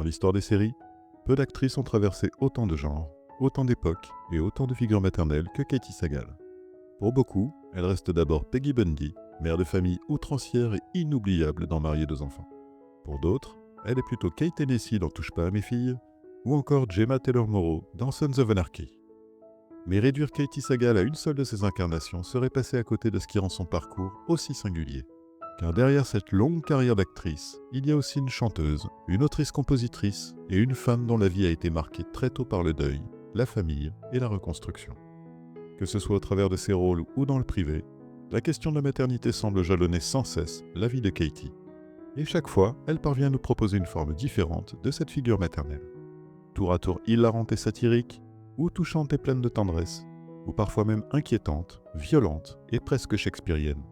l'histoire des séries, peu d'actrices ont traversé autant de genres, autant d'époques et autant de figures maternelles que Katie Sagal. Pour beaucoup, elle reste d'abord Peggy Bundy, mère de famille outrancière et inoubliable dans Marier 2 enfants. Pour d'autres, elle est plutôt Kate Hennessy dans Touche pas à mes filles, ou encore Gemma Taylor-Morrow dans Sons of Anarchy. Mais réduire Katie Sagal à une seule de ces incarnations serait passer à côté de ce qui rend son parcours aussi singulier. Car derrière cette longue carrière d'actrice, il y a aussi une chanteuse, une autrice-compositrice et une femme dont la vie a été marquée très tôt par le deuil, la famille et la reconstruction. Que ce soit au travers de ses rôles ou dans le privé, la question de la maternité semble jalonner sans cesse la vie de Katie. Et chaque fois, elle parvient à nous proposer une forme différente de cette figure maternelle. Tour à tour hilarante et satirique, ou touchante et pleine de tendresse, ou parfois même inquiétante, violente et presque shakespearienne.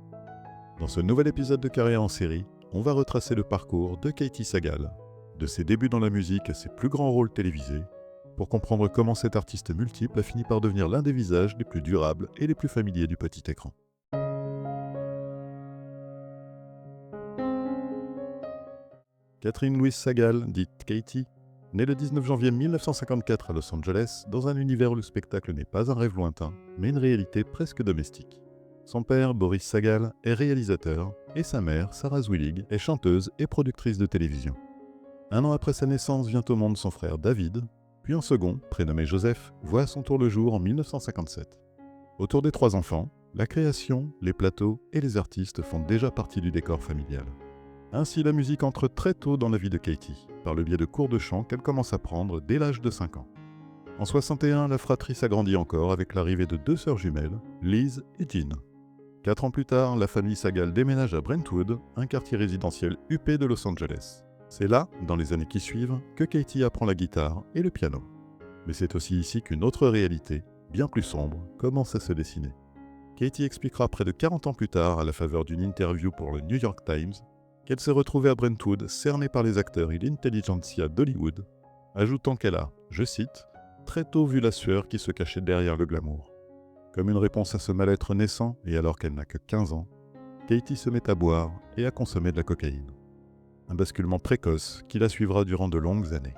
Dans ce nouvel épisode de Carrière en série, on va retracer le parcours de Katie Sagal, de ses débuts dans la musique à ses plus grands rôles télévisés, pour comprendre comment cet artiste multiple a fini par devenir l'un des visages les plus durables et les plus familiers du petit écran. Catherine Louise Sagal, dite Katie, née le 19 janvier 1954 à Los Angeles, dans un univers où le spectacle n'est pas un rêve lointain, mais une réalité presque domestique. Son père, Boris Sagal, est réalisateur, et sa mère, Sarah Zwillig, est chanteuse et productrice de télévision. 1 an après sa naissance vient au monde son frère David, puis un second, prénommé Joseph, voit à son tour le jour en 1957. Autour des 3 enfants, la création, les plateaux et les artistes font déjà partie du décor familial. Ainsi, la musique entre très tôt dans la vie de Katie, par le biais de cours de chant qu'elle commence à prendre dès l'âge de 5 ans. En 61, la fratrie s'agrandit encore avec l'arrivée de 2 sœurs jumelles, Liz et Jean. 4 ans plus tard, la famille Sagal déménage à Brentwood, un quartier résidentiel huppé de Los Angeles. C'est là, dans les années qui suivent, que Katie apprend la guitare et le piano. Mais c'est aussi ici qu'une autre réalité, bien plus sombre, commence à se dessiner. Katie expliquera près de 40 ans plus tard, à la faveur d'une interview pour le New York Times, qu'elle s'est retrouvée à Brentwood, cernée par les acteurs et l'intelligentsia d'Hollywood, ajoutant qu'elle a, je cite, « très tôt vu la sueur qui se cachait derrière le glamour ». Comme une réponse à ce mal-être naissant, et alors qu'elle n'a que 15 ans, Katie se met à boire et à consommer de la cocaïne. Un basculement précoce qui la suivra durant de longues années.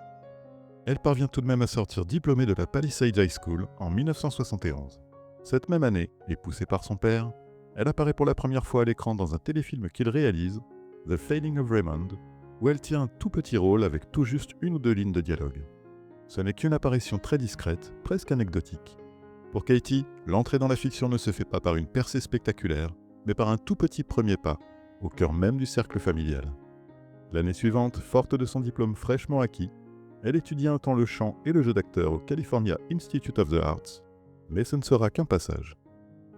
Elle parvient tout de même à sortir diplômée de la Palisade High School en 1971. Cette même année, et poussée par son père, elle apparaît pour la première fois à l'écran dans un téléfilm qu'il réalise, The Failing of Raymond, où elle tient un tout petit rôle avec tout juste 1 ou 2 lignes de dialogue. Ce n'est qu'une apparition très discrète, presque anecdotique. Pour Katie, l'entrée dans la fiction ne se fait pas par une percée spectaculaire, mais par un tout petit premier pas, au cœur même du cercle familial. L'année suivante, forte de son diplôme fraîchement acquis, elle étudie un temps le chant et le jeu d'acteur au California Institute of the Arts, mais ce ne sera qu'un passage.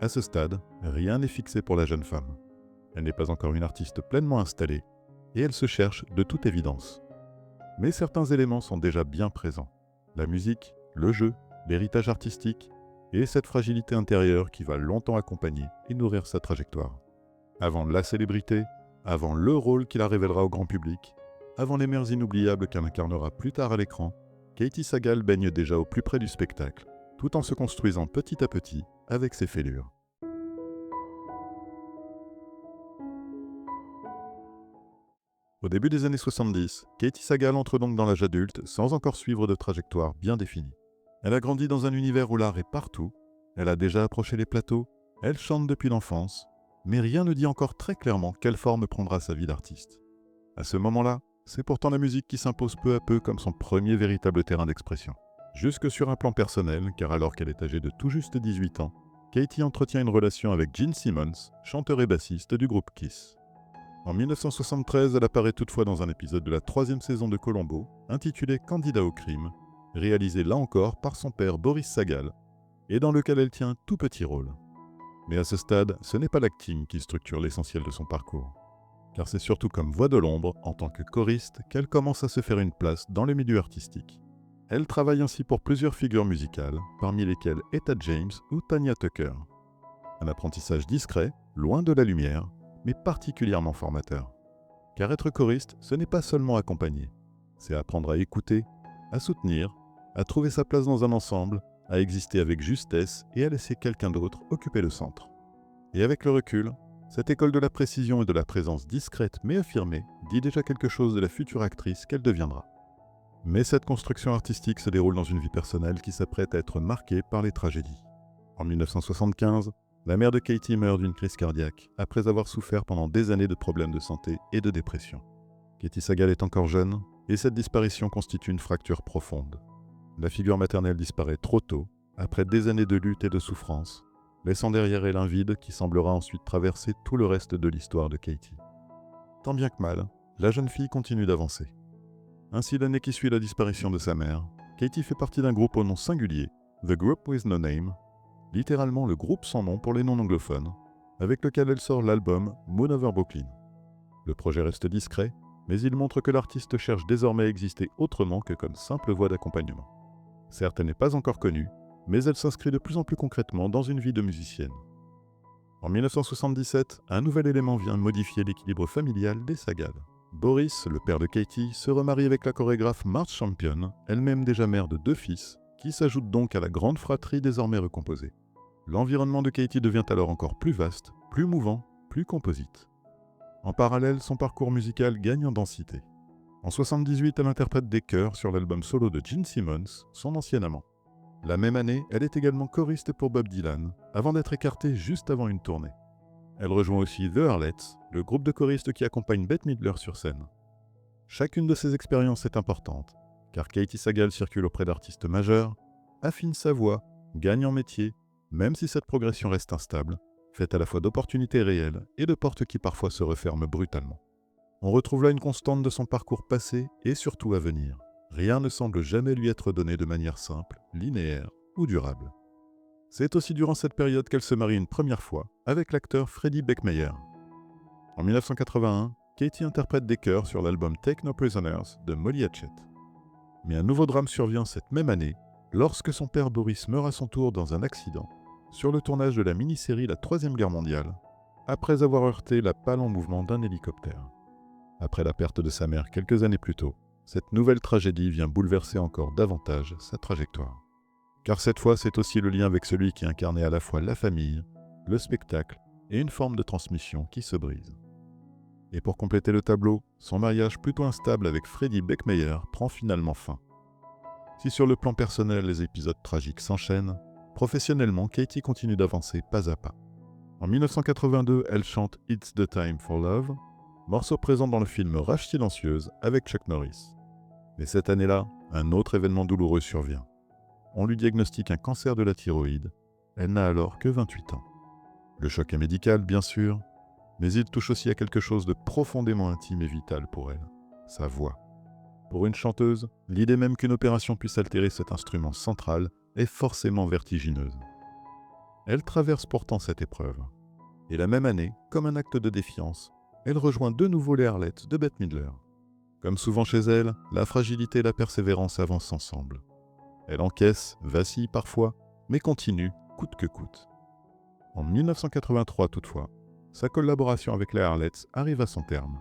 À ce stade, rien n'est fixé pour la jeune femme. Elle n'est pas encore une artiste pleinement installée, et elle se cherche de toute évidence. Mais certains éléments sont déjà bien présents. La musique, le jeu, l'héritage artistique, et cette fragilité intérieure qui va longtemps accompagner et nourrir sa trajectoire. Avant la célébrité, avant le rôle qui la révélera au grand public, avant les mers inoubliables qu'elle incarnera plus tard à l'écran, Katie Sagal baigne déjà au plus près du spectacle, tout en se construisant petit à petit avec ses fêlures. Au début des années 70, Katie Sagal entre donc dans l'âge adulte sans encore suivre de trajectoire bien définie. Elle a grandi dans un univers où l'art est partout, elle a déjà approché les plateaux, elle chante depuis l'enfance, mais rien ne dit encore très clairement quelle forme prendra sa vie d'artiste. À ce moment-là, c'est pourtant la musique qui s'impose peu à peu comme son premier véritable terrain d'expression. Jusque sur un plan personnel, car alors qu'elle est âgée de tout juste 18 ans, Katie entretient une relation avec Gene Simmons, chanteur et bassiste du groupe Kiss. En 1973, elle apparaît toutefois dans un épisode de la 3e saison de Columbo, intitulé « Candidat au crime », réalisé là encore par son père Boris Sagal, et dans lequel elle tient un tout petit rôle. Mais à ce stade, ce n'est pas l'acting qui structure l'essentiel de son parcours. Car c'est surtout comme voix de l'ombre, en tant que choriste, qu'elle commence à se faire une place dans le milieu artistique. Elle travaille ainsi pour plusieurs figures musicales, parmi lesquelles Etta James ou Tanya Tucker. Un apprentissage discret, loin de la lumière, mais particulièrement formateur. Car être choriste, ce n'est pas seulement accompagner. C'est apprendre à écouter, à soutenir, à trouver sa place dans un ensemble, à exister avec justesse et à laisser quelqu'un d'autre occuper le centre. Et avec le recul, cette école de la précision et de la présence discrète mais affirmée dit déjà quelque chose de la future actrice qu'elle deviendra. Mais cette construction artistique se déroule dans une vie personnelle qui s'apprête à être marquée par les tragédies. En 1975, la mère de Katie meurt d'une crise cardiaque après avoir souffert pendant des années de problèmes de santé et de dépression. Katie Sagal est encore jeune et cette disparition constitue une fracture profonde. La figure maternelle disparaît trop tôt, après des années de lutte et de souffrance, laissant derrière elle un vide qui semblera ensuite traverser tout le reste de l'histoire de Katie. Tant bien que mal, la jeune fille continue d'avancer. Ainsi, l'année qui suit la disparition de sa mère, Katie fait partie d'un groupe au nom singulier, The Group with No Name, littéralement le groupe sans nom pour les non-anglophones, avec lequel elle sort l'album Moon Over Brooklyn. Le projet reste discret, mais il montre que l'artiste cherche désormais à exister autrement que comme simple voix d'accompagnement. Certes, elle n'est pas encore connue, mais elle s'inscrit de plus en plus concrètement dans une vie de musicienne. En 1977, un nouvel élément vient modifier l'équilibre familial des Sagal. Boris, le père de Katie, se remarie avec la chorégraphe Marge Champion, elle-même déjà mère de 2 fils, qui s'ajoute donc à la grande fratrie désormais recomposée. L'environnement de Katie devient alors encore plus vaste, plus mouvant, plus composite. En parallèle, son parcours musical gagne en densité. En 1978, elle interprète des chœurs sur l'album solo de Gene Simmons, son ancien amant. La même année, elle est également choriste pour Bob Dylan, avant d'être écartée juste avant une tournée. Elle rejoint aussi The Arlettes, le groupe de choristes qui accompagne Bette Midler sur scène. Chacune de ces expériences est importante, car Katie Sagal circule auprès d'artistes majeurs, affine sa voix, gagne en métier, même si cette progression reste instable, faite à la fois d'opportunités réelles et de portes qui parfois se referment brutalement. On retrouve là une constante de son parcours passé et surtout à venir. Rien ne semble jamais lui être donné de manière simple, linéaire ou durable. C'est aussi durant cette période qu'elle se marie une première fois avec l'acteur Freddie Beckmeyer. En 1981, Katie interprète des chœurs sur l'album Take No Prisoners de Molly Hatchet. Mais un nouveau drame survient cette même année, lorsque son père Boris meurt à son tour dans un accident, sur le tournage de la mini-série La Troisième Guerre mondiale, après avoir heurté la pale en mouvement d'un hélicoptère. Après la perte de sa mère quelques années plus tôt, cette nouvelle tragédie vient bouleverser encore davantage sa trajectoire. Car cette fois, c'est aussi le lien avec celui qui incarnait à la fois la famille, le spectacle et une forme de transmission qui se brise. Et pour compléter le tableau, son mariage plutôt instable avec Freddie Beckmeyer prend finalement fin. Si sur le plan personnel les épisodes tragiques s'enchaînent, professionnellement Katie continue d'avancer pas à pas. En 1982, elle chante It's the Time for Love, morceau présent dans le film Rage silencieuse avec Chuck Norris. Mais cette année-là, un autre événement douloureux survient. On lui diagnostique un cancer de la thyroïde. Elle n'a alors que 28 ans. Le choc est médical, bien sûr, mais il touche aussi à quelque chose de profondément intime et vital pour elle, sa voix. Pour une chanteuse, l'idée même qu'une opération puisse altérer cet instrument central est forcément vertigineuse. Elle traverse pourtant cette épreuve. Et la même année, comme un acte de défiance, elle rejoint de nouveau les Arlettes de Bette Midler. Comme souvent chez elle, la fragilité et la persévérance avancent ensemble. Elle encaisse, vacille parfois, mais continue, coûte que coûte. En 1983 toutefois, sa collaboration avec les Arlettes arrive à son terme.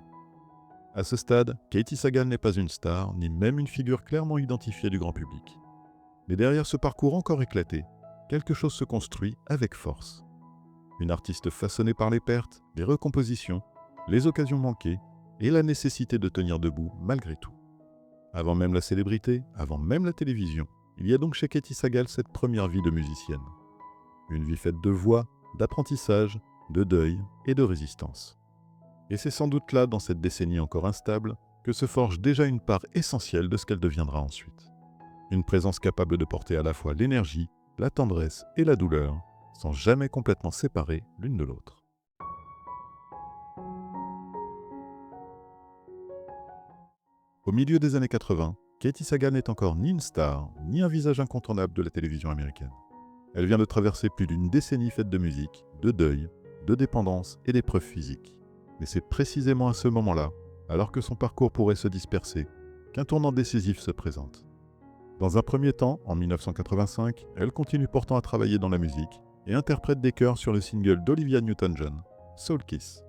À ce stade, Katie Sagal n'est pas une star, ni même une figure clairement identifiée du grand public. Mais derrière ce parcours encore éclaté, quelque chose se construit avec force. Une artiste façonnée par les pertes, les recompositions, les occasions manquées et la nécessité de tenir debout malgré tout. Avant même la célébrité, avant même la télévision, il y a donc chez Katie Sagal cette première vie de musicienne. Une vie faite de voix, d'apprentissage, de deuil et de résistance. Et c'est sans doute là, dans cette décennie encore instable, que se forge déjà une part essentielle de ce qu'elle deviendra ensuite. Une présence capable de porter à la fois l'énergie, la tendresse et la douleur, sans jamais complètement séparer l'une de l'autre. Au milieu des années 80, Katie Sagal n'est encore ni une star, ni un visage incontournable de la télévision américaine. Elle vient de traverser plus d'une décennie faite de musique, de deuil, de dépendance et d'épreuves physiques. Mais c'est précisément à ce moment-là, alors que son parcours pourrait se disperser, qu'un tournant décisif se présente. Dans un premier temps, en 1985, elle continue pourtant à travailler dans la musique et interprète des chœurs sur le single d'Olivia Newton-John, Soul Kiss.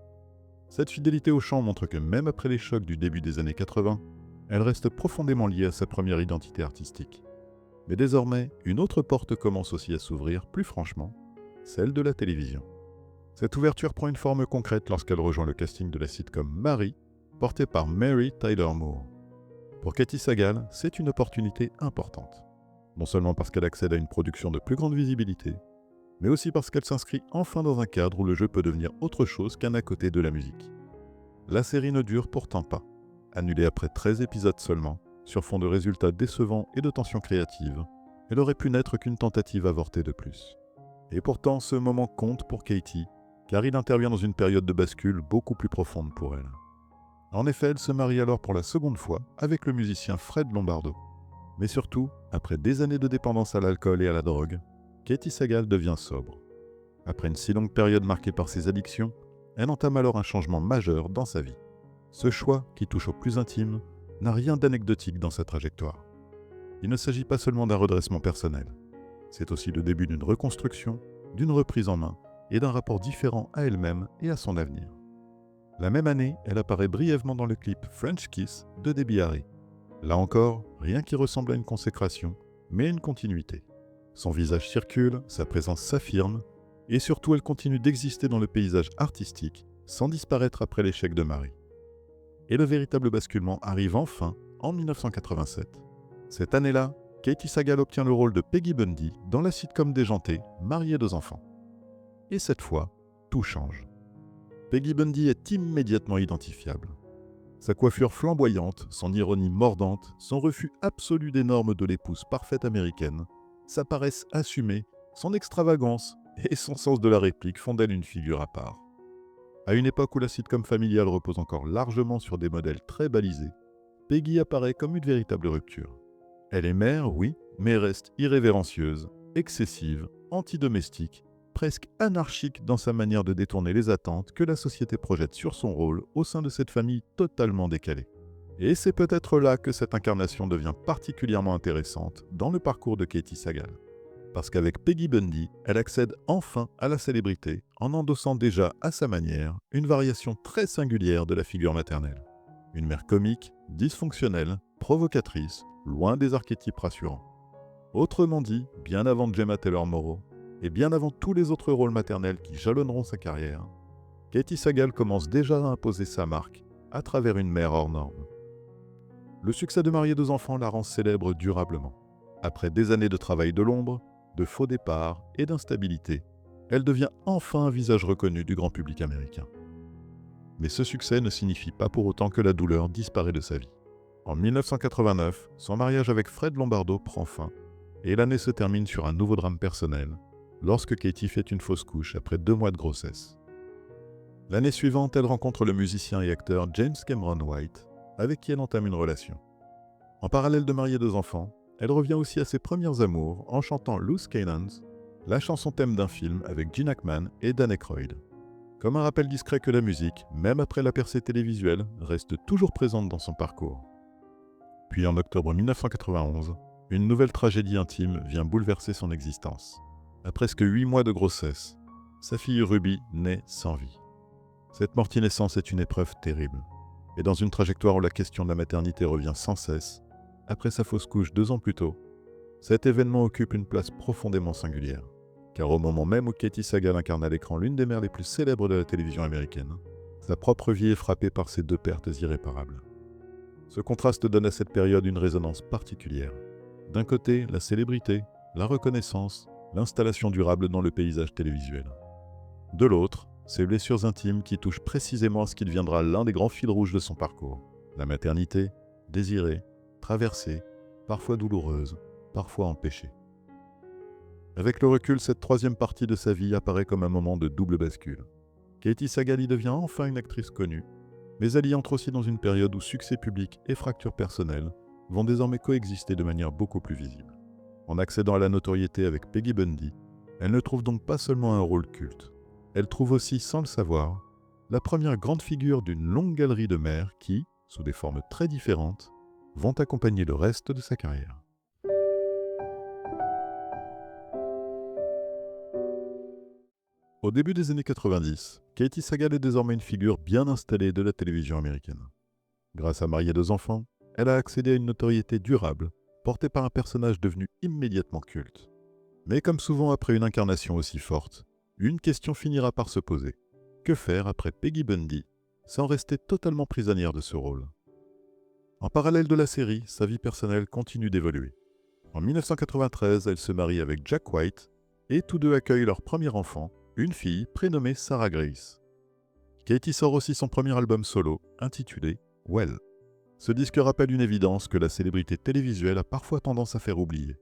Cette fidélité au chant montre que même après les chocs du début des années 80, elle reste profondément liée à sa première identité artistique. Mais désormais, une autre porte commence aussi à s'ouvrir, plus franchement, celle de la télévision. Cette ouverture prend une forme concrète lorsqu'elle rejoint le casting de la sitcom Mary, portée par Mary Tyler Moore. Pour Katey Sagal, c'est une opportunité importante. Non seulement parce qu'elle accède à une production de plus grande visibilité, mais aussi parce qu'elle s'inscrit enfin dans un cadre où le jeu peut devenir autre chose qu'un à côté de la musique. La série ne dure pourtant pas. Annulée après 13 épisodes seulement, sur fond de résultats décevants et de tensions créatives, elle aurait pu n'être qu'une tentative avortée de plus. Et pourtant, ce moment compte pour Katey, car il intervient dans une période de bascule beaucoup plus profonde pour elle. En effet, elle se marie alors pour la seconde fois avec le musicien Fred Lombardo. Mais surtout, après des années de dépendance à l'alcool et à la drogue, Katey Sagal devient sobre. Après une si longue période marquée par ses addictions, elle entame alors un changement majeur dans sa vie. Ce choix, qui touche au plus intime, n'a rien d'anecdotique dans sa trajectoire. Il ne s'agit pas seulement d'un redressement personnel. C'est aussi le début d'une reconstruction, d'une reprise en main et d'un rapport différent à elle-même et à son avenir. La même année, elle apparaît brièvement dans le clip French Kiss de Debbie Harry. Là encore, rien qui ressemble à une consécration, mais une continuité. Son visage circule, sa présence s'affirme, et surtout elle continue d'exister dans le paysage artistique, sans disparaître après l'échec de Marie. Et le véritable basculement arrive enfin en 1987. Cette année-là, Katey Sagal obtient le rôle de Peggy Bundy dans la sitcom déjantée Mariée 2 enfants. Et cette fois, tout change. Peggy Bundy est immédiatement identifiable. Sa coiffure flamboyante, son ironie mordante, son refus absolu des normes de l'épouse parfaite américaine, sa paresse assumée, son extravagance et son sens de la réplique font d'elle une figure à part. À une époque où la sitcom familiale repose encore largement sur des modèles très balisés, Peggy apparaît comme une véritable rupture. Elle est mère, oui, mais reste irrévérencieuse, excessive, antidomestique, presque anarchique dans sa manière de détourner les attentes que la société projette sur son rôle au sein de cette famille totalement décalée. Et c'est peut-être là que cette incarnation devient particulièrement intéressante dans le parcours de Katey Sagal. Parce qu'avec Peggy Bundy, elle accède enfin à la célébrité en endossant déjà à sa manière une variation très singulière de la figure maternelle. Une mère comique, dysfonctionnelle, provocatrice, loin des archétypes rassurants. Autrement dit, bien avant Gemma Taylor-Morrow, et bien avant tous les autres rôles maternels qui jalonneront sa carrière, Katey Sagal commence déjà à imposer sa marque à travers une mère hors norme. Le succès de Mariée 2 enfants la rend célèbre durablement. Après des années de travail de l'ombre, de faux départs et d'instabilité, elle devient enfin un visage reconnu du grand public américain. Mais ce succès ne signifie pas pour autant que la douleur disparaît de sa vie. En 1989, son mariage avec Fred Lombardo prend fin, et l'année se termine sur un nouveau drame personnel, lorsque Katey fait une fausse couche après 2 mois de grossesse. L'année suivante, elle rencontre le musicien et acteur James Cameron White, avec qui elle entame une relation. En parallèle de Mariée 2 enfants, elle revient aussi à ses premières amours en chantant Loose Cannons, la chanson thème d'un film avec Gene Hackman et Dan Aykroyd. Comme un rappel discret que la musique, même après la percée télévisuelle, reste toujours présente dans son parcours. Puis en octobre 1991, une nouvelle tragédie intime vient bouleverser son existence. À presque 8 mois de grossesse, sa fille Ruby naît sans vie. Cette morti-naissance est une épreuve terrible. Et dans une trajectoire où la question de la maternité revient sans cesse, après sa fausse couche 2 ans plus tôt, cet événement occupe une place profondément singulière. Car au moment même où Katey Sagal incarne à l'écran l'une des mères les plus célèbres de la télévision américaine, sa propre vie est frappée par ces 2 pertes irréparables. Ce contraste donne à cette période une résonance particulière. D'un côté, la célébrité, la reconnaissance, l'installation durable dans le paysage télévisuel. De l'autre, ces blessures intimes qui touchent précisément à ce qui deviendra l'un des grands fils rouges de son parcours. La maternité, désirée, traversée, parfois douloureuse, parfois empêchée. Avec le recul, cette 3e partie de sa vie apparaît comme un moment de double bascule. Katey Sagal y devient enfin une actrice connue, mais elle y entre aussi dans une période où succès public et fracture personnelle vont désormais coexister de manière beaucoup plus visible. En accédant à la notoriété avec Peggy Bundy, elle ne trouve donc pas seulement un rôle culte. Elle trouve aussi, sans le savoir, la première grande figure d'une longue galerie de mères qui, sous des formes très différentes, vont accompagner le reste de sa carrière. Au début des années 90, Katey Sagal est désormais une figure bien installée de la télévision américaine. Grâce à Mariée 2 enfants, elle a accédé à une notoriété durable, portée par un personnage devenu immédiatement culte. Mais comme souvent après une incarnation aussi forte, une question finira par se poser. Que faire après Peggy Bundy, sans rester totalement prisonnière de ce rôle ? En parallèle de la série, sa vie personnelle continue d'évoluer. En 1993, elle se marie avec Jack White et tous deux accueillent leur premier enfant, une fille prénommée Sarah Grace. Katie sort aussi son premier album solo, intitulé Well. Ce disque rappelle une évidence que la célébrité télévisuelle a parfois tendance à faire oublier.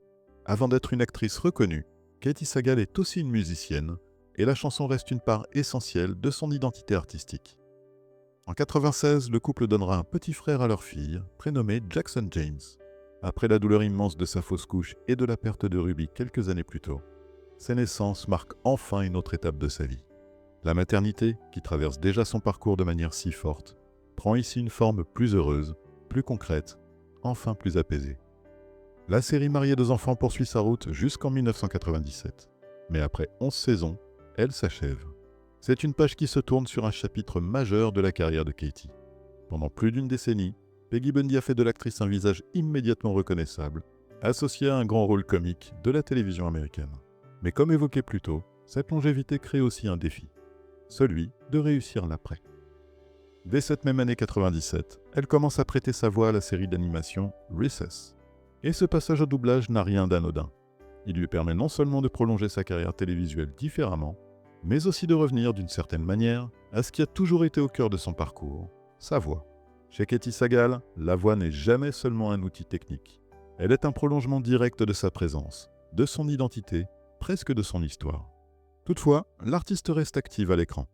Avant d'être une actrice reconnue, Katie Sagal est aussi une musicienne, et la chanson reste une part essentielle de son identité artistique. En 1996, le couple donnera un petit frère à leur fille, prénommé Jackson James. Après la douleur immense de sa fausse couche et de la perte de Ruby quelques années plus tôt, sa naissance marque enfin une autre étape de sa vie. La maternité, qui traverse déjà son parcours de manière si forte, prend ici une forme plus heureuse, plus concrète, enfin plus apaisée. La série Mariée 2 enfants poursuit sa route jusqu'en 1997. Mais après 11 saisons, elle s'achève. C'est une page qui se tourne sur un chapitre majeur de la carrière de Katie. Pendant plus d'une décennie, Peggy Bundy a fait de l'actrice un visage immédiatement reconnaissable, associé à un grand rôle comique de la télévision américaine. Mais comme évoqué plus tôt, cette longévité crée aussi un défi, celui de réussir l'après. Dès cette même année 97, elle commence à prêter sa voix à la série d'animation Recess. Et ce passage au doublage n'a rien d'anodin. Il lui permet non seulement de prolonger sa carrière télévisuelle différemment, mais aussi de revenir d'une certaine manière à ce qui a toujours été au cœur de son parcours, sa voix. Chez Katie Sagal, la voix n'est jamais seulement un outil technique. Elle est un prolongement direct de sa présence, de son identité, presque de son histoire. Toutefois, l'artiste reste active à l'écran.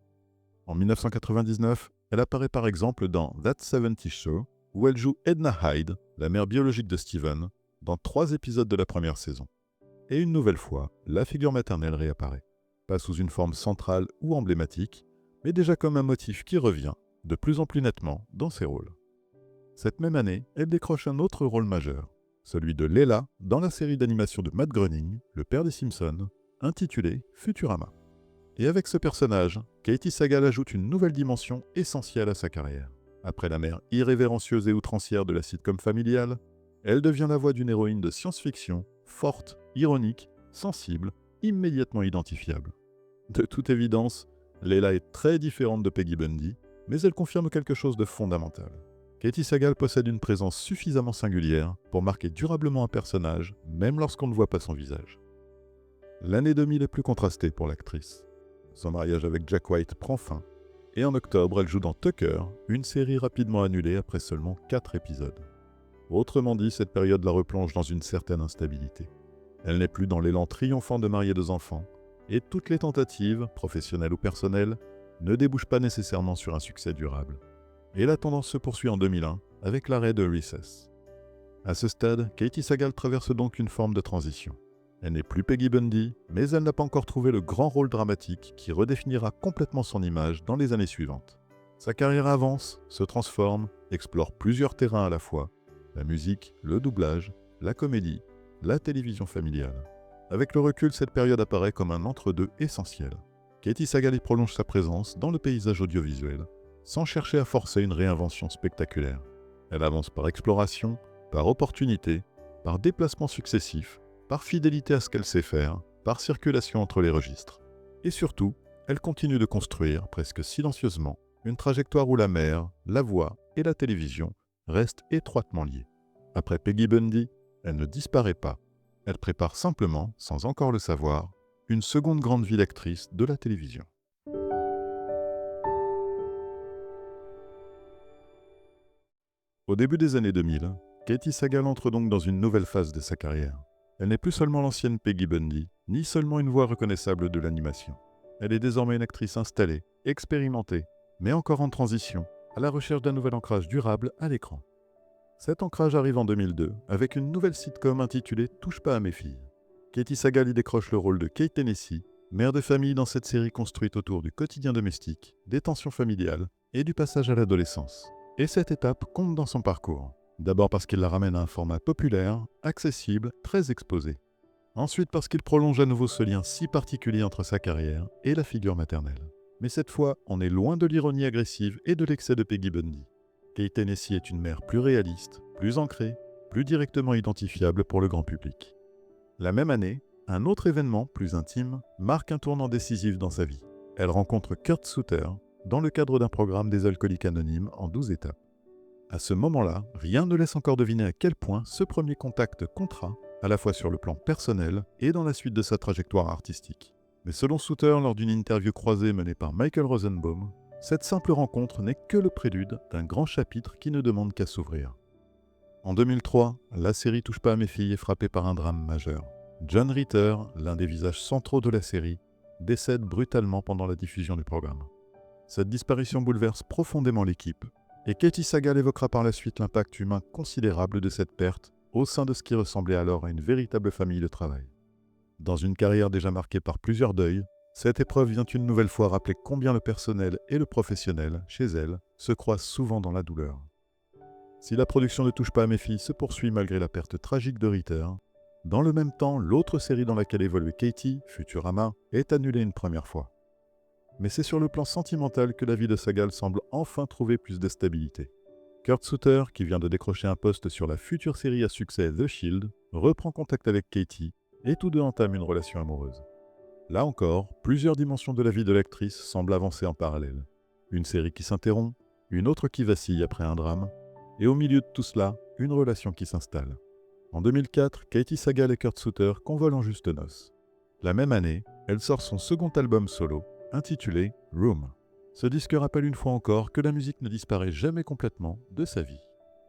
En 1999, elle apparaît par exemple dans That 70's Show, où elle joue Edna Hyde, la mère biologique de Steven, dans 3 épisodes de la première saison. Et une nouvelle fois, la figure maternelle réapparaît. Pas sous une forme centrale ou emblématique, mais déjà comme un motif qui revient, de plus en plus nettement, dans ses rôles. Cette même année, elle décroche un autre rôle majeur, celui de Leela dans la série d'animation de Matt Groening, le père des Simpsons, intitulée Futurama. Et avec ce personnage, Katie Sagal ajoute une nouvelle dimension essentielle à sa carrière. Après la mère irrévérencieuse et outrancière de la sitcom familiale, elle devient la voix d'une héroïne de science-fiction, forte, ironique, sensible, immédiatement identifiable. De toute évidence, Leela est très différente de Peggy Bundy, mais elle confirme quelque chose de fondamental. Katie Sagal possède une présence suffisamment singulière pour marquer durablement un personnage, même lorsqu'on ne voit pas son visage. L'année 2000 est plus contrastée pour l'actrice. Son mariage avec Jack White prend fin, et en octobre, elle joue dans Tucker, une série rapidement annulée après seulement 4 épisodes. Autrement dit, cette période la replonge dans une certaine instabilité. Elle n'est plus dans l'élan triomphant de marier 2 enfants, et toutes les tentatives, professionnelles ou personnelles, ne débouchent pas nécessairement sur un succès durable. Et la tendance se poursuit en 2001 avec l'arrêt de Recess. À ce stade, Katie Sagal traverse donc une forme de transition. Elle n'est plus Peggy Bundy, mais elle n'a pas encore trouvé le grand rôle dramatique qui redéfinira complètement son image dans les années suivantes. Sa carrière avance, se transforme, explore plusieurs terrains à la fois, la musique, le doublage, la comédie, la télévision familiale. Avec le recul, cette période apparaît comme un entre-deux essentiel. Katie Sagal y prolonge sa présence dans le paysage audiovisuel, sans chercher à forcer une réinvention spectaculaire. Elle avance par exploration, par opportunité, par déplacements successifs, par fidélité à ce qu'elle sait faire, par circulation entre les registres. Et surtout, elle continue de construire, presque silencieusement, une trajectoire où la mer, la voix et la télévision restent étroitement liées. Après Peggy Bundy, elle ne disparaît pas. Elle prépare simplement, sans encore le savoir, une seconde grande vie d'actrice de la télévision. Au début des années 2000, Katie Sagal entre donc dans une nouvelle phase de sa carrière. Elle n'est plus seulement l'ancienne Peggy Bundy, ni seulement une voix reconnaissable de l'animation. Elle est désormais une actrice installée, expérimentée, mais encore en transition, à la recherche d'un nouvel ancrage durable à l'écran. Cet ancrage arrive en 2002 avec une nouvelle sitcom intitulée « Touche pas à mes filles ». Katie Sagal y décroche le rôle de Kate Tennessee, mère de famille dans cette série construite autour du quotidien domestique, des tensions familiales et du passage à l'adolescence. Et cette étape compte dans son parcours. D'abord parce qu'il la ramène à un format populaire, accessible, très exposé. Ensuite parce qu'il prolonge à nouveau ce lien si particulier entre sa carrière et la figure maternelle. Mais cette fois, on est loin de l'ironie agressive et de l'excès de Peggy Bundy. Kate Tennessee est une mère plus réaliste, plus ancrée, plus directement identifiable pour le grand public. La même année, un autre événement, plus intime, marque un tournant décisif dans sa vie. Elle rencontre Kurt Sutter dans le cadre d'un programme des Alcooliques Anonymes en 12 étapes. À ce moment-là, rien ne laisse encore deviner à quel point ce premier contact comptera, à la fois sur le plan personnel et dans la suite de sa trajectoire artistique. Mais selon Souter, lors d'une interview croisée menée par Michael Rosenbaum, cette simple rencontre n'est que le prélude d'un grand chapitre qui ne demande qu'à s'ouvrir. En 2003, la série Touche pas à mes filles est frappée par un drame majeur. John Ritter, l'un des visages centraux de la série, décède brutalement pendant la diffusion du programme. Cette disparition bouleverse profondément l'équipe, et Katie Sagal évoquera par la suite l'impact humain considérable de cette perte au sein de ce qui ressemblait alors à une véritable famille de travail. Dans une carrière déjà marquée par plusieurs deuils, cette épreuve vient une nouvelle fois rappeler combien le personnel et le professionnel, chez elle, se croisent souvent dans la douleur. Si la production ne touche pas à mes filles se poursuit malgré la perte tragique de Ritter, dans le même temps, l'autre série dans laquelle évoluait Katie, Futurama, est annulée une première fois. Mais c'est sur le plan sentimental que la vie de Sagal semble enfin trouver plus de stabilité. Kurt Sutter, qui vient de décrocher un poste sur la future série à succès The Shield, reprend contact avec Katie et tous deux entament une relation amoureuse. Là encore, plusieurs dimensions de la vie de l'actrice semblent avancer en parallèle. Une série qui s'interrompt, une autre qui vacille après un drame, et au milieu de tout cela, une relation qui s'installe. En 2004, Katie Sagal et Kurt Sutter convolent en juste noces. La même année, elle sort son second album solo, intitulé Room. Ce disque rappelle une fois encore que la musique ne disparaît jamais complètement de sa vie.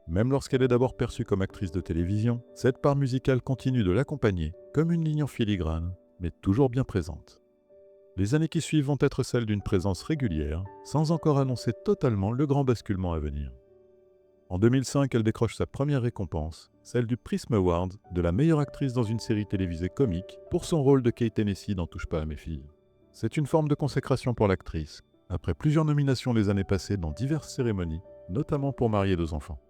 Même lorsqu'elle est d'abord perçue comme actrice de télévision, cette part musicale continue de l'accompagner comme une ligne en filigrane, mais toujours bien présente. Les années qui suivent vont être celles d'une présence régulière, sans encore annoncer totalement le grand basculement à venir. En 2005, elle décroche sa première récompense, celle du Prism Award de la meilleure actrice dans une série télévisée comique pour son rôle de Kate Hennessy dans Touche pas à mes filles. C'est une forme de consécration pour l'actrice, après plusieurs nominations les années passées dans diverses cérémonies, notamment pour marier 2 enfants.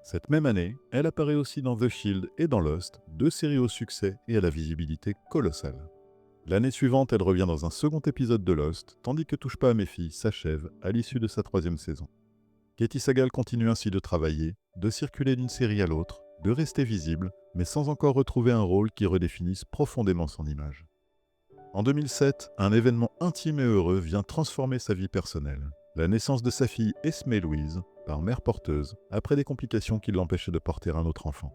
Cette même année, elle apparaît aussi dans The Shield et dans Lost, 2 séries au succès et à la visibilité colossale. L'année suivante, elle revient dans un second épisode de Lost, tandis que Touche pas à mes filles s'achève à l'issue de sa 3e saison. Katie Sagal continue ainsi de travailler, de circuler d'une série à l'autre, de rester visible, mais sans encore retrouver un rôle qui redéfinisse profondément son image. En 2007, un événement intime et heureux vient transformer sa vie personnelle. La naissance de sa fille Esmée Louise, par mère porteuse, après des complications qui l'empêchaient de porter un autre enfant.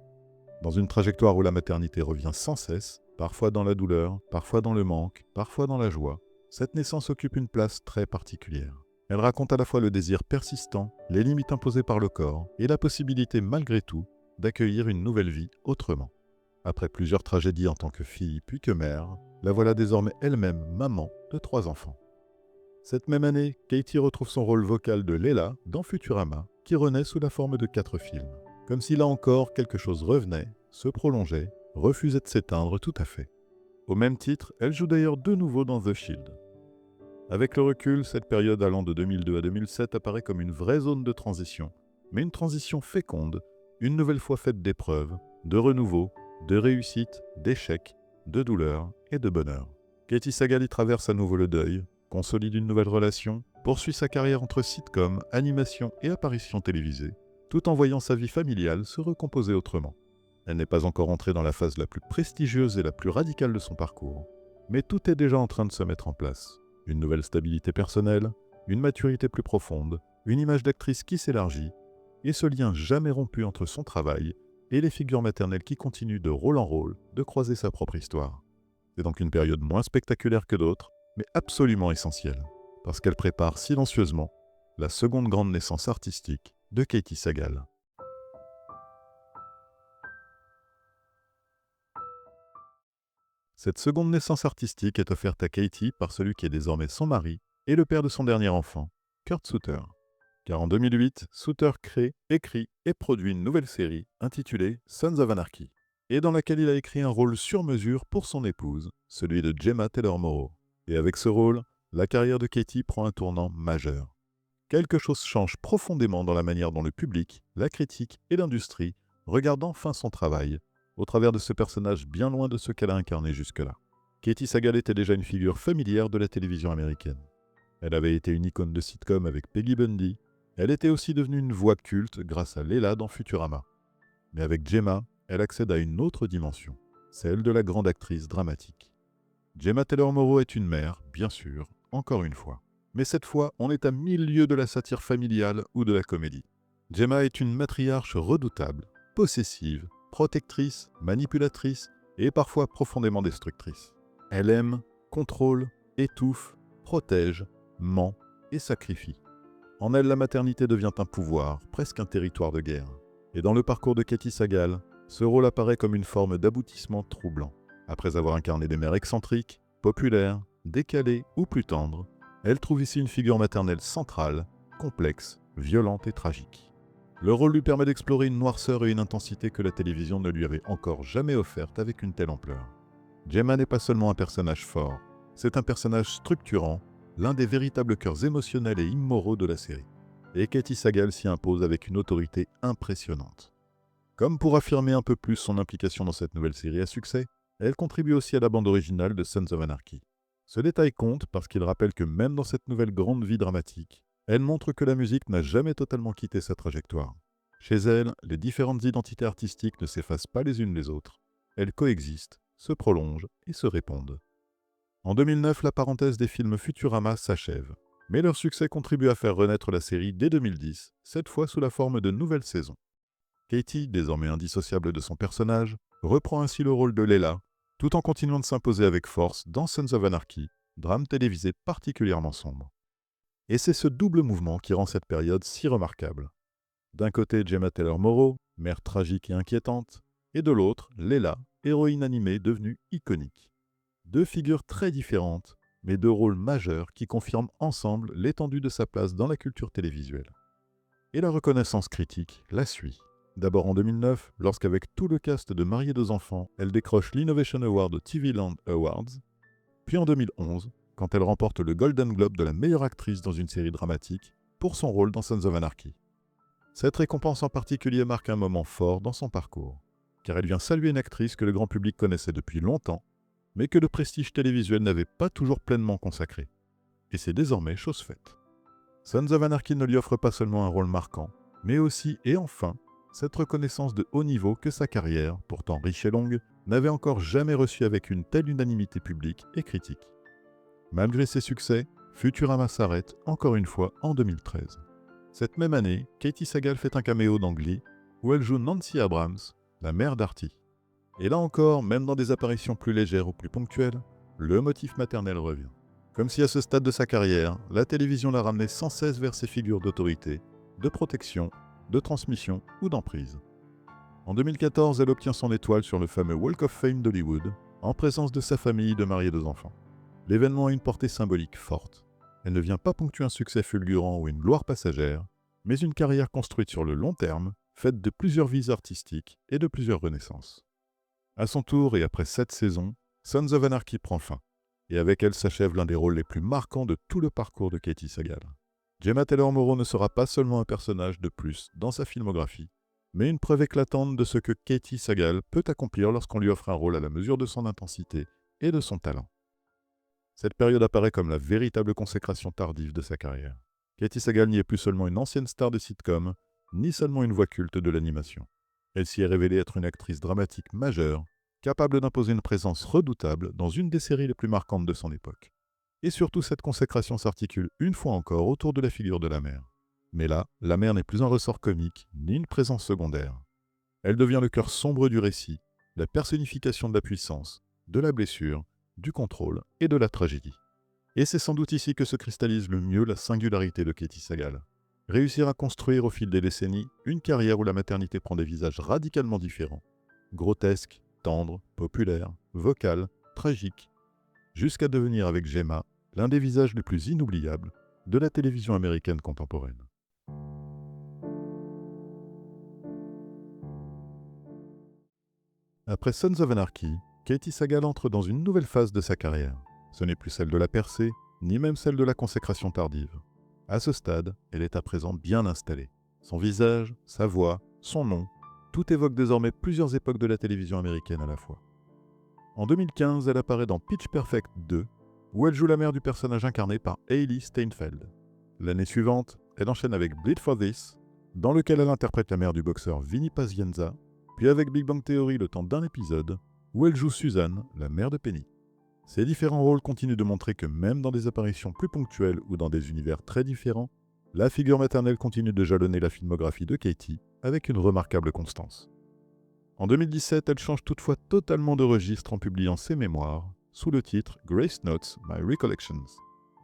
Dans une trajectoire où la maternité revient sans cesse, parfois dans la douleur, parfois dans le manque, parfois dans la joie, cette naissance occupe une place très particulière. Elle raconte à la fois le désir persistant, les limites imposées par le corps et la possibilité malgré tout d'accueillir une nouvelle vie autrement. Après plusieurs tragédies en tant que fille puis que mère, la voilà désormais elle-même maman de 3 enfants. Cette même année, Katie retrouve son rôle vocal de Leila dans Futurama, qui renaît sous la forme de 4 films. Comme si là encore quelque chose revenait, se prolongeait, refusait de s'éteindre tout à fait. Au même titre, elle joue d'ailleurs de nouveau dans The Shield. Avec le recul, cette période allant de 2002 à 2007 apparaît comme une vraie zone de transition, mais une transition féconde, une nouvelle fois faite d'épreuves, de renouveau, de réussites, d'échecs, de douleurs et de bonheur. Katie Sagal y traverse à nouveau le deuil, consolide une nouvelle relation, poursuit sa carrière entre sitcom, animation et apparitions télévisées, tout en voyant sa vie familiale se recomposer autrement. Elle n'est pas encore entrée dans la phase la plus prestigieuse et la plus radicale de son parcours, mais tout est déjà en train de se mettre en place. Une nouvelle stabilité personnelle, une maturité plus profonde, une image d'actrice qui s'élargit, et ce lien jamais rompu entre son travail et les figures maternelles qui continuent de rôle en rôle de croiser sa propre histoire. C'est donc une période moins spectaculaire que d'autres, mais absolument essentielle, parce qu'elle prépare silencieusement la seconde grande naissance artistique de Katie Sagal. Cette seconde naissance artistique est offerte à Katie par celui qui est désormais son mari et le père de son dernier enfant, Kurt Sutter. Car en 2008, Sutter crée, écrit et produit une nouvelle série intitulée Sons of Anarchy, et dans laquelle il a écrit un rôle sur mesure pour son épouse, celui de Jemma Taylor-Morrow. Et avec ce rôle, la carrière de Katie prend un tournant majeur. Quelque chose change profondément dans la manière dont le public, la critique et l'industrie regardent enfin son travail, au travers de ce personnage bien loin de ce qu'elle a incarné jusque-là. Katie Sagal était déjà une figure familière de la télévision américaine. Elle avait été une icône de sitcom avec Peggy Bundy. Elle était aussi devenue une voix culte grâce à Leila dans Futurama. Mais avec Jemma, elle accède à une autre dimension, celle de la grande actrice dramatique. Jemma Taylor-Morrow est une mère, bien sûr, encore une fois. Mais cette fois, on est à 1000 lieues de la satire familiale ou de la comédie. Gemma est une matriarche redoutable, possessive, protectrice, manipulatrice et parfois profondément destructrice. Elle aime, contrôle, étouffe, protège, ment et sacrifie. En elle, la maternité devient un pouvoir, presque un territoire de guerre. Et dans le parcours de Katey Sagal, ce rôle apparaît comme une forme d'aboutissement troublant. Après avoir incarné des mères excentriques, populaires, décalées ou plus tendres, elle trouve ici une figure maternelle centrale, complexe, violente et tragique. Le rôle lui permet d'explorer une noirceur et une intensité que la télévision ne lui avait encore jamais offertes avec une telle ampleur. Gemma n'est pas seulement un personnage fort, c'est un personnage structurant, l'un des véritables cœurs émotionnels et immoraux de la série. Et Katey Sagal s'y impose avec une autorité impressionnante. Comme pour affirmer un peu plus son implication dans cette nouvelle série à succès, elle contribue aussi à la bande originale de Sons of Anarchy. Ce détail compte parce qu'il rappelle que même dans cette nouvelle grande vie dramatique, elle montre que la musique n'a jamais totalement quitté sa trajectoire. Chez elle, les différentes identités artistiques ne s'effacent pas les unes les autres. Elles coexistent, se prolongent et se répondent. En 2009, la parenthèse des films Futurama s'achève. Mais leur succès contribue à faire renaître la série dès 2010, cette fois sous la forme de nouvelles saisons. Katey, désormais indissociable de son personnage, reprend ainsi le rôle de Leela, tout en continuant de s'imposer avec force dans Sons of Anarchy, drame télévisé particulièrement sombre. Et c'est ce double mouvement qui rend cette période si remarquable. D'un côté, Gemma Taylor-Morrow, mère tragique et inquiétante, et de l'autre, Leela, héroïne animée devenue iconique. Deux figures très différentes, mais deux rôles majeurs qui confirment ensemble l'étendue de sa place dans la culture télévisuelle. Et la reconnaissance critique la suit. D'abord en 2009, lorsqu'avec tout le cast de Mariés 2 enfants, elle décroche l'Innovation Award au TV Land Awards, puis en 2011, quand elle remporte le Golden Globe de la meilleure actrice dans une série dramatique pour son rôle dans Sons of Anarchy. Cette récompense en particulier marque un moment fort dans son parcours, car elle vient saluer une actrice que le grand public connaissait depuis longtemps, mais que le prestige télévisuel n'avait pas toujours pleinement consacré. Et c'est désormais chose faite. Sons of Anarchy ne lui offre pas seulement un rôle marquant, mais aussi, et enfin, cette reconnaissance de haut niveau que sa carrière, pourtant riche et longue, n'avait encore jamais reçue avec une telle unanimité publique et critique. Malgré ses succès, Futurama s'arrête encore une fois en 2013. Cette même année, Katey Sagal fait un caméo dans Glee, où elle joue Nancy Abrams, la mère d'Artie. Et là encore, même dans des apparitions plus légères ou plus ponctuelles, le motif maternel revient. Comme si à ce stade de sa carrière, la télévision la ramenait sans cesse vers ses figures d'autorité, de protection, de transmission ou d'emprise. En 2014, elle obtient son étoile sur le fameux Walk of Fame d'Hollywood, en présence de sa famille de Mariés 2 enfants. L'événement a une portée symbolique forte. Elle ne vient pas ponctuer un succès fulgurant ou une gloire passagère, mais une carrière construite sur le long terme, faite de plusieurs vies artistiques et de plusieurs renaissances. À son tour et après 7 saisons, Sons of Anarchy prend fin, et avec elle s'achève l'un des rôles les plus marquants de tout le parcours de Katey Sagal. Gemma Taylor-Morrow ne sera pas seulement un personnage de plus dans sa filmographie, mais une preuve éclatante de ce que Katey Sagal peut accomplir lorsqu'on lui offre un rôle à la mesure de son intensité et de son talent. Cette période apparaît comme la véritable consécration tardive de sa carrière. Katey Sagal n'y est plus seulement une ancienne star de sitcom, ni seulement une voix culte de l'animation. Elle s'y est révélée être une actrice dramatique majeure, capable d'imposer une présence redoutable dans une des séries les plus marquantes de son époque. Et surtout, cette consécration s'articule une fois encore autour de la figure de la mère. Mais là, la mère n'est plus un ressort comique, ni une présence secondaire. Elle devient le cœur sombre du récit, la personnification de la puissance, de la blessure, du contrôle et de la tragédie. Et c'est sans doute ici que se cristallise le mieux la singularité de Katey Sagal. Réussir à construire au fil des décennies une carrière où la maternité prend des visages radicalement différents, grotesques, tendres, populaires, vocales, tragiques, jusqu'à devenir avec Gemma l'un des visages les plus inoubliables de la télévision américaine contemporaine. Après Sons of Anarchy, Katey Sagal entre dans une nouvelle phase de sa carrière. Ce n'est plus celle de la percée, ni même celle de la consécration tardive. À ce stade, elle est à présent bien installée. Son visage, sa voix, son nom, tout évoque désormais plusieurs époques de la télévision américaine à la fois. En 2015, elle apparaît dans Pitch Perfect 2, où elle joue la mère du personnage incarné par Hailee Steinfeld. L'année suivante, elle enchaîne avec Bleed for This, dans lequel elle interprète la mère du boxeur Vinny Pazienza, puis avec Big Bang Theory le temps d'un épisode, où elle joue Suzanne, la mère de Penny. Ces différents rôles continuent de montrer que même dans des apparitions plus ponctuelles ou dans des univers très différents, la figure maternelle continue de jalonner la filmographie de Katie avec une remarquable constance. En 2017, elle change toutefois totalement de registre en publiant ses mémoires sous le titre Grace Notes, My Recollections,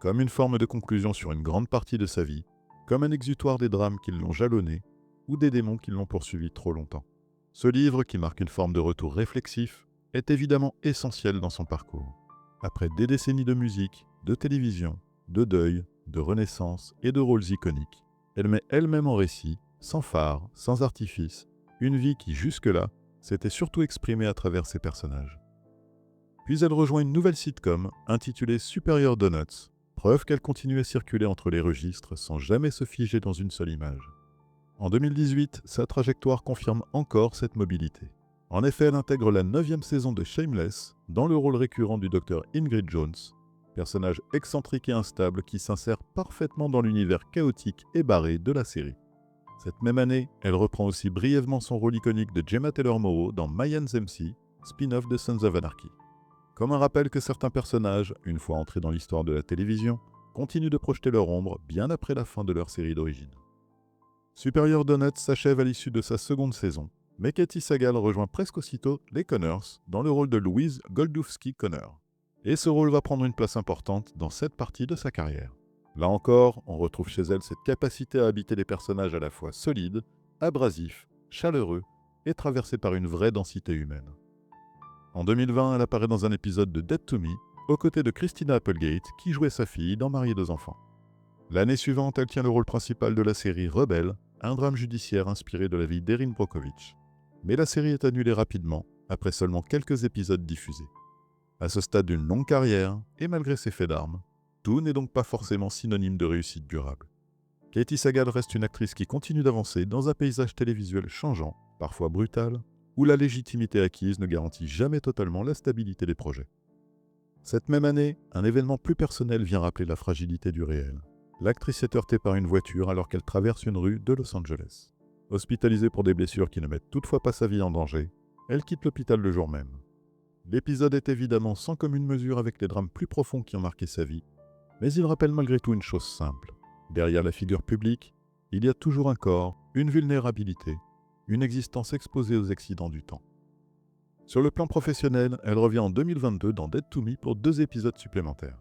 comme une forme de conclusion sur une grande partie de sa vie, comme un exutoire des drames qui l'ont jalonné ou des démons qui l'ont poursuivi trop longtemps. Ce livre, qui marque une forme de retour réflexif, est évidemment essentiel dans son parcours. Après des décennies de musique, de télévision, de deuil, de renaissance et de rôles iconiques, elle met elle-même en récit, sans phare, sans artifice, une vie qui, jusque-là, s'était surtout exprimée à travers ses personnages. Puis elle rejoint une nouvelle sitcom intitulée Superior Donuts, preuve qu'elle continue à circuler entre les registres sans jamais se figer dans une seule image. En 2018, sa trajectoire confirme encore cette mobilité. En effet, elle intègre la 9e saison de Shameless dans le rôle récurrent du docteur Ingrid Jones, personnage excentrique et instable qui s'insère parfaitement dans l'univers chaotique et barré de la série. Cette même année, elle reprend aussi brièvement son rôle iconique de Gemma Taylor-Morrow dans Mayans MC, spin-off de Sons of Anarchy. Comme un rappel que certains personnages, une fois entrés dans l'histoire de la télévision, continuent de projeter leur ombre bien après la fin de leur série d'origine. Superior Donuts s'achève à l'issue de sa seconde saison, mais Katie Sagal rejoint presque aussitôt les Connors dans le rôle de Louise Goldufsky-Connor. Et ce rôle va prendre une place importante dans cette partie de sa carrière. Là encore, on retrouve chez elle cette capacité à habiter des personnages à la fois solides, abrasifs, chaleureux et traversés par une vraie densité humaine. En 2020, elle apparaît dans un épisode de Dead to Me, aux côtés de Christina Applegate, qui jouait sa fille dans Mariés 2 enfants. L'année suivante, elle tient le rôle principal de la série Rebelle, un drame judiciaire inspiré de la vie d'Erin Brockovich. Mais la série est annulée rapidement, après seulement quelques épisodes diffusés. À ce stade d'une longue carrière, et malgré ses faits d'armes, tout n'est donc pas forcément synonyme de réussite durable. Katie Sagal reste une actrice qui continue d'avancer dans un paysage télévisuel changeant, parfois brutal, où la légitimité acquise ne garantit jamais totalement la stabilité des projets. Cette même année, un événement plus personnel vient rappeler la fragilité du réel. L'actrice est heurtée par une voiture alors qu'elle traverse une rue de Los Angeles. Hospitalisée pour des blessures qui ne mettent toutefois pas sa vie en danger, elle quitte l'hôpital le jour même. L'épisode est évidemment sans commune mesure avec les drames plus profonds qui ont marqué sa vie, mais il rappelle malgré tout une chose simple. Derrière la figure publique, il y a toujours un corps, une vulnérabilité, une existence exposée aux accidents du temps. Sur le plan professionnel, elle revient en 2022 dans Dead to Me pour 2 épisodes supplémentaires.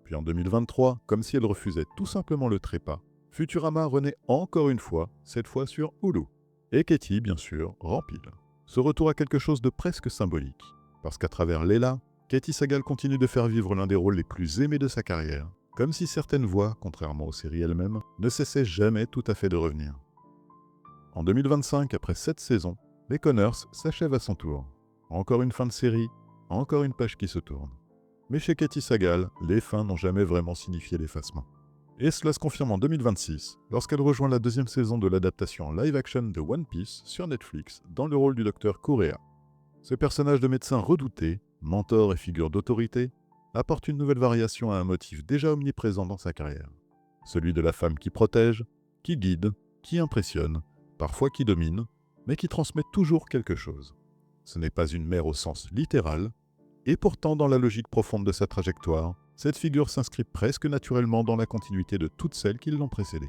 Puis en 2023, comme si elle refusait tout simplement le trépas, Futurama renaît encore une fois, cette fois sur Hulu. Et Katie, bien sûr, rempile. Ce retour a quelque chose de presque symbolique, parce qu'à travers Leila, Katie Sagal continue de faire vivre l'un des rôles les plus aimés de sa carrière, comme si certaines voix, contrairement aux séries elles-mêmes, ne cessaient jamais tout à fait de revenir. En 2025, après 7 saisons, les Connors s'achèvent à son tour. Encore une fin de série, encore une page qui se tourne. Mais chez Katie Sagal, les fins n'ont jamais vraiment signifié l'effacement. Et cela se confirme en 2026, lorsqu'elle rejoint la 2e saison de l'adaptation en live-action de One Piece sur Netflix, dans le rôle du docteur Kureha. Ce personnage de médecin redouté, mentor et figure d'autorité, apporte une nouvelle variation à un motif déjà omniprésent dans sa carrière. Celui de la femme qui protège, qui guide, qui impressionne, parfois qui domine, mais qui transmet toujours quelque chose. Ce n'est pas une mère au sens littéral, et pourtant dans la logique profonde de sa trajectoire, cette figure s'inscrit presque naturellement dans la continuité de toutes celles qui l'ont précédée.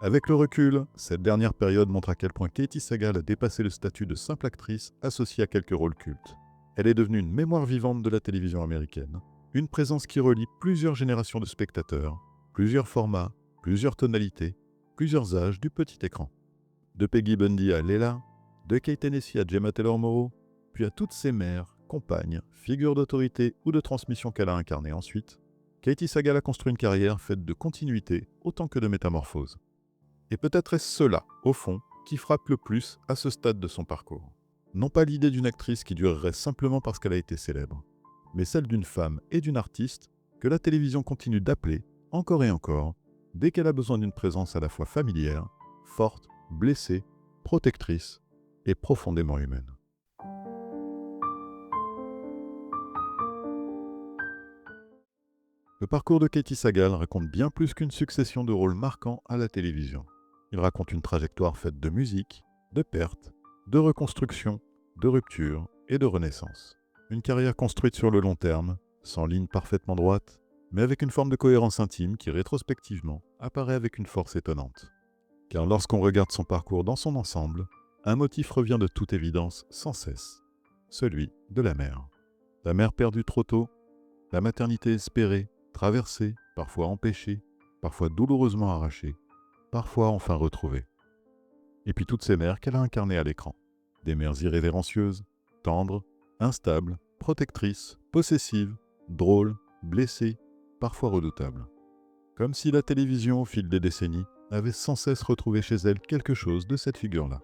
Avec le recul, cette dernière période montre à quel point Katie Sagal a dépassé le statut de simple actrice associée à quelques rôles cultes. Elle est devenue une mémoire vivante de la télévision américaine, une présence qui relie plusieurs générations de spectateurs, plusieurs formats, plusieurs tonalités, plusieurs âges du petit écran. De Peggy Bundy à Leila, de Kate Hennessy à Gemma Taylor-Morrow, puis à toutes ses mères, compagnes, figures d'autorité ou de transmission qu'elle a incarnées ensuite, Katie Sagal a construit une carrière faite de continuité autant que de métamorphose. Et peut-être est-ce cela, au fond, qui frappe le plus à ce stade de son parcours. Non pas l'idée d'une actrice qui durerait simplement parce qu'elle a été célèbre, mais celle d'une femme et d'une artiste que la télévision continue d'appeler, encore et encore, dès qu'elle a besoin d'une présence à la fois familière, forte, blessée, protectrice et profondément humaine. Le parcours de Katie Sagal raconte bien plus qu'une succession de rôles marquants à la télévision. Il raconte une trajectoire faite de musique, de pertes, de reconstruction, de rupture et de renaissance. Une carrière construite sur le long terme, sans ligne parfaitement droite, mais avec une forme de cohérence intime qui, rétrospectivement, apparaît avec une force étonnante. Car lorsqu'on regarde son parcours dans son ensemble, un motif revient de toute évidence sans cesse, celui de la mère. La mère perdue trop tôt, la maternité espérée, traversée, parfois empêchée, parfois douloureusement arrachée, parfois enfin retrouvée. Et puis toutes ces mères qu'elle a incarnées à l'écran. Des mères irrévérencieuses, tendres, instables, protectrices, possessives, drôles, blessées, parfois redoutables. Comme si la télévision, au fil des décennies, avait sans cesse retrouvé chez elle quelque chose de cette figure-là.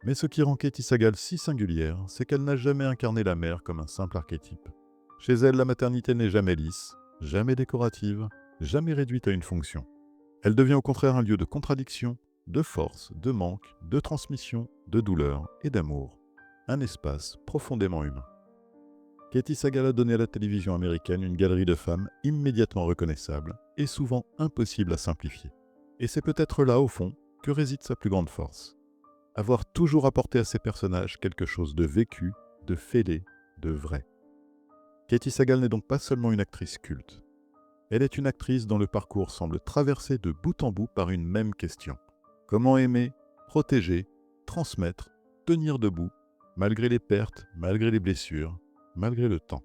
Mais ce qui rend Katey Sagal si singulière, c'est qu'elle n'a jamais incarné la mère comme un simple archétype. Chez elle, la maternité n'est jamais lisse, jamais décorative, jamais réduite à une fonction. Elle devient au contraire un lieu de contradiction, de force, de manque, de transmission, de douleur et d'amour. Un espace profondément humain. Katey Sagal a donné à la télévision américaine une galerie de femmes immédiatement reconnaissables et souvent impossibles à simplifier. Et c'est peut-être là, au fond, que réside sa plus grande force. Avoir toujours apporté à ses personnages quelque chose de vécu, de fêlé, de vrai. Katey Sagal n'est donc pas seulement une actrice culte. Elle est une actrice dont le parcours semble traversé de bout en bout par une même question. Comment aimer, protéger, transmettre, tenir debout, malgré les pertes, malgré les blessures, malgré le temps.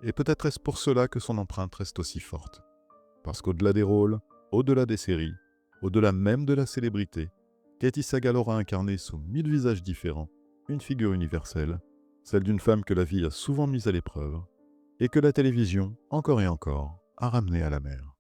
Et peut-être est-ce pour cela que son empreinte reste aussi forte. Parce qu'au-delà des rôles, au-delà des séries, au-delà même de la célébrité, Katey Sagal aura incarné sous 1000 visages différents une figure universelle, celle d'une femme que la vie a souvent mise à l'épreuve, et que la télévision, encore et encore, a ramenée à la mer.